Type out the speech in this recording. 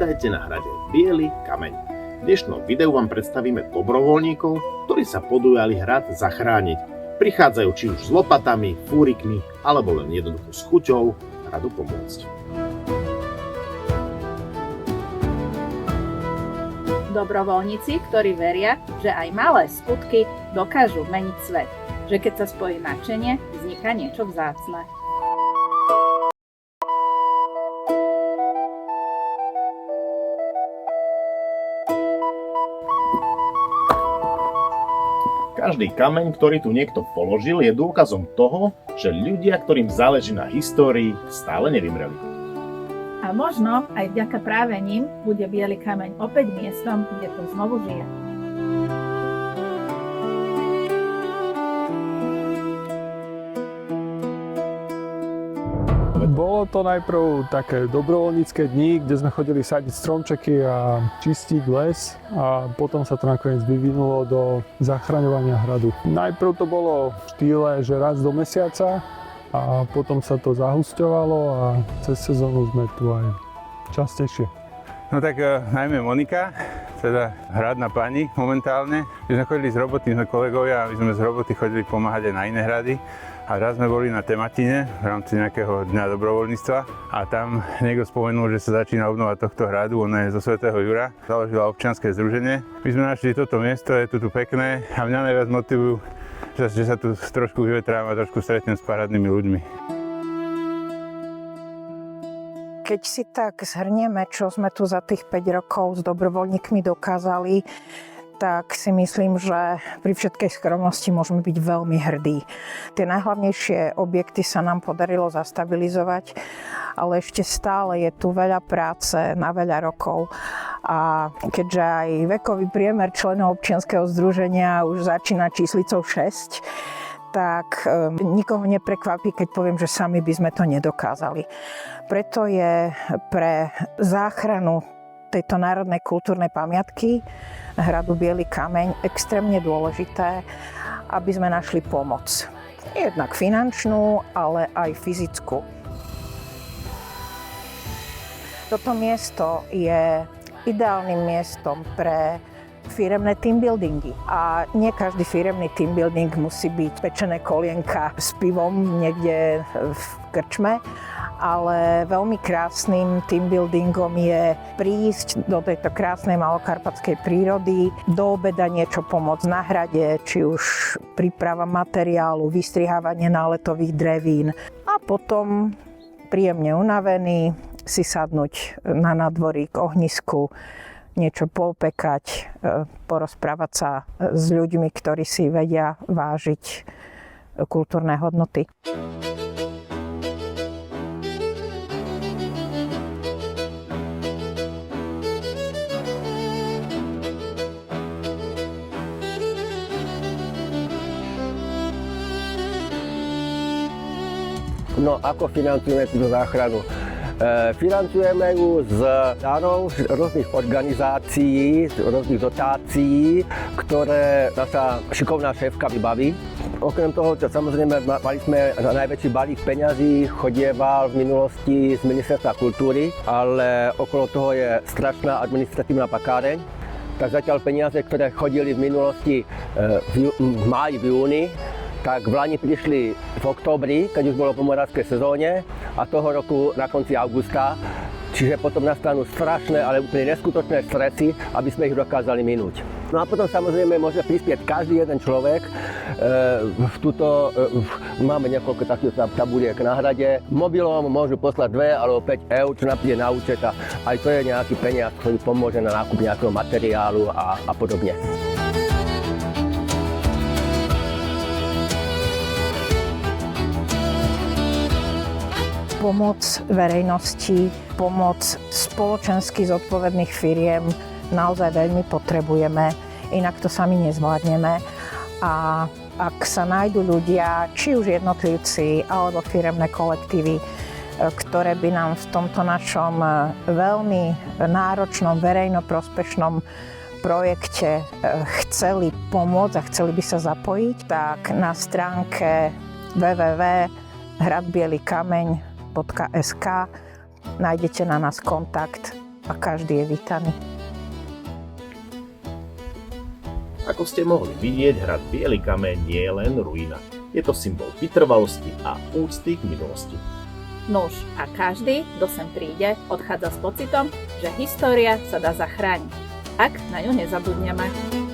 Vítajte na hrade Biely kameň. V dnešnom videu vám predstavíme dobrovoľníkov, ktorí sa podujali hrad zachrániť. Prichádzajú či už s lopatami, fúrikmi, alebo len jednoducho s chuťou hradu pomôcť. Dobrovoľníci, ktorí veria, že aj malé skutky dokážu meniť svet. Že keď sa spojí nadšenie, vzniká niečo vzácne. Každý kameň, ktorý tu niekto položil, je dôkazom toho, že ľudia, ktorým záleží na histórii, stále nevymreli. A možno aj vďaka práve ním bude Biely kameň opäť miestom, kde to znovu žije. Bolo to najprv také dobrovoľnícke dni, kde sme chodili sadiť stromčeky a čistiť les a potom sa to nakoniec vyvinulo do zachraňovania hradu. Najprv to bolo v štýle, že raz do mesiaca a potom sa to zahusťovalo a cez sezónu sme tu aj častejšie. No tak najmä Monika, teda hradná pani momentálne. My sme chodili z roboty, sme kolegovia a my sme z roboty chodili pomáhať aj na iné hrady. A raz sme boli na Tematine v rámci nejakého dňa dobrovoľníctva a tam niekto spomenul, že sa začína obnova tohto hradu, ona je zo Svätého Jura, založila občianske združenie. My sme našli toto miesto, je tu pekné a mňa najviac motivujú, že sa tu trošku vyvetrám a trošku stretnem s parádnymi ľuďmi. Keď si tak zhrnieme, čo sme tu za tých 5 rokov s dobrovoľníkmi dokázali, tak si myslím, že pri všetkej skromnosti môžeme byť veľmi hrdí. Tie najhlavnejšie objekty sa nám podarilo zastabilizovať, ale ešte stále je tu veľa práce na veľa rokov. A keďže aj vekový priemer členov občianskeho združenia už začína číslicou 6, tak nikoho neprekvapí, keď poviem, že sami by sme to nedokázali. Preto je pre záchranu tejto národnej kultúrnej pamiatky hradu Biely kameň extrémne dôležité, aby sme našli pomoc. Jednak finančnú, ale aj fyzickú. Toto miesto je ideálnym miestom pre firemné teambuildingy. A nie každý firemný teambuilding musí byť pečené kolienka s pivom niekde v krčme, ale veľmi krásnym teambuildingom je prísť do tejto krásnej malokarpatskej prírody, do obeda niečo pomôcť na hrade, či už príprava materiálu, vystrihávanie náletových drevín a potom príjemne unavený si sadnúť na nádvorí k ohnisku, niečo poopekať, porozprávať sa s ľuďmi, ktorí si vedia vážiť kultúrne hodnoty. No ako financujeme túto záchranu? Financujeme ju z darov rôznych organizácií, rôznych dotácií, ktoré naša šikovná šéfka vybaví. Okrem toho, samozrejme, mali sme najväčší balík peňazí, chodieval v minulosti z Ministerstva kultúry, ale okolo toho je strašná administratívna pakáreň. Tak zatiaľ peniaze, ktoré chodili v minulosti v máji, v júni, tak v lani prišli v októbri, keď už bolo po moravskej sezóne a toho roku na konci augusta. Čiže potom nastanú strašné, ale úplne neskutočné stresy, aby sme ich dokázali minúť. No a potom samozrejme môže prispieť každý jeden človek. Máme niekoľko takých tabuliek na hrade. Mobilom môžu poslať 2 alebo 5 eur, čo napríde na účet a aj to je nejaký peniaz, ktorý pomôže na nákup nejakého materiálu a podobne. Pomoc verejnosti, pomoc spoločensky zodpovedných firiem naozaj veľmi potrebujeme, inak to sami nezvládneme. A ak sa nájdu ľudia, či už jednotlivci alebo firemné kolektívy, ktoré by nám v tomto našom veľmi náročnom verejnoprospešnom projekte chceli pomôcť a chceli by sa zapojiť, tak na stránke www.hradbielykameň.sk nájdete na nás kontakt a každý je vítaný. Ako ste mohli vidieť, hrad Biely kameň nie je len ruína. Je to symbol vytrvalosti a úcty k minulosti. Nuž, a každý, kto sem príde, odchádza s pocitom, že história sa dá zachrániť, ak na ňu nezabudneme.